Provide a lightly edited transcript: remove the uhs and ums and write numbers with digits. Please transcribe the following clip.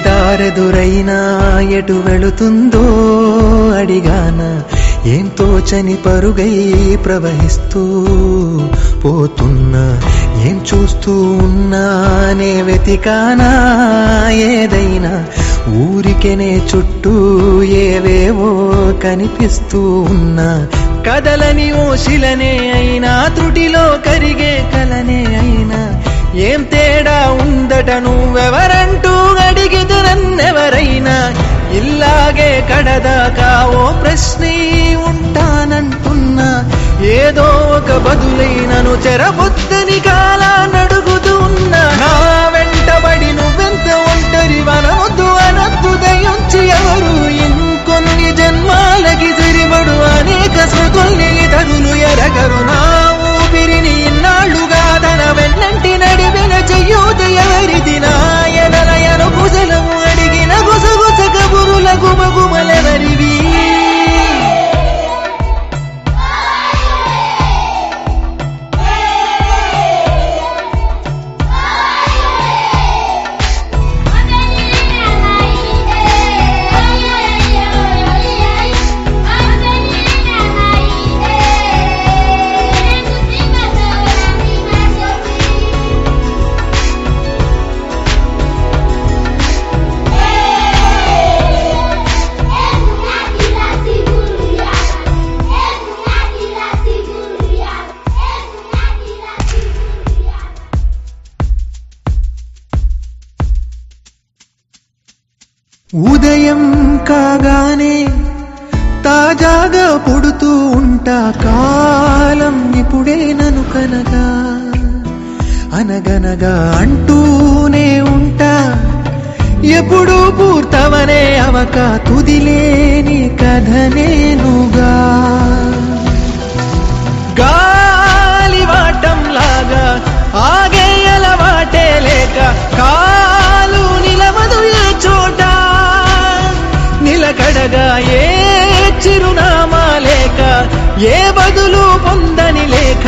దారెదురైనా ఎటు వెళుతుందో అడిగానా, ఏం తోచని పరుగై ప్రవహిస్తూ పోతున్నా, ఏం చూస్తూ ఉన్నానే వెతికానా ఏదైనా, ఊరికెనే చుట్టూ ఏవేవో కనిపిస్తూ ఉన్నా, కదలని ఓ శిలనే అయినా త్రుటిలో కరిగే కలనే అయినా, ఏం తేడా ఉందట నువ్వెవరంటూ అడిగితే నన్నెవరైనా, ఇల్లాగే కడదాకా ఓ ప్రశ్నే ఉంటానంటున్నా, ఏదో ఒక బదులైనను చెరబొద్దని కాలానడుగుతూ ఉన్నా, నా వెంటబడి నువ్వెంత ఒంటరి వనవద్దు అనద్దు దయించి ఎవరు, ఇంకొన్ని జన్మాలకి సరిపడు అనేక స్మృతుల్ని తగులు ఎరగరు, నా ఊపిరిని ఇన్నాళ్లుగా తన వెన్నంటి నడిపిన చెయ్యూత ఎవరిది, నా ఎదలయను కుశలము అడిగిన గుసగుస కబురుల గుమగుమలెవరివి. ఉదయం కాగానే తాజాగా పుడుతూ ఉంటా, కాలం ఇప్పుడే నన్ను కనగా అనగనగా అంటూనే ఉంటా, ఎప్పుడూ పూర్తవనే అవక తుదిలేని కథ నేనుగా, గాలివాటంలాగా ఆగేయల వాటే లేక కాలు నిలవదు ఏ చోట, నిలకడగా ఏ చిరునామా లేక ఏ బదులు పొందని లేక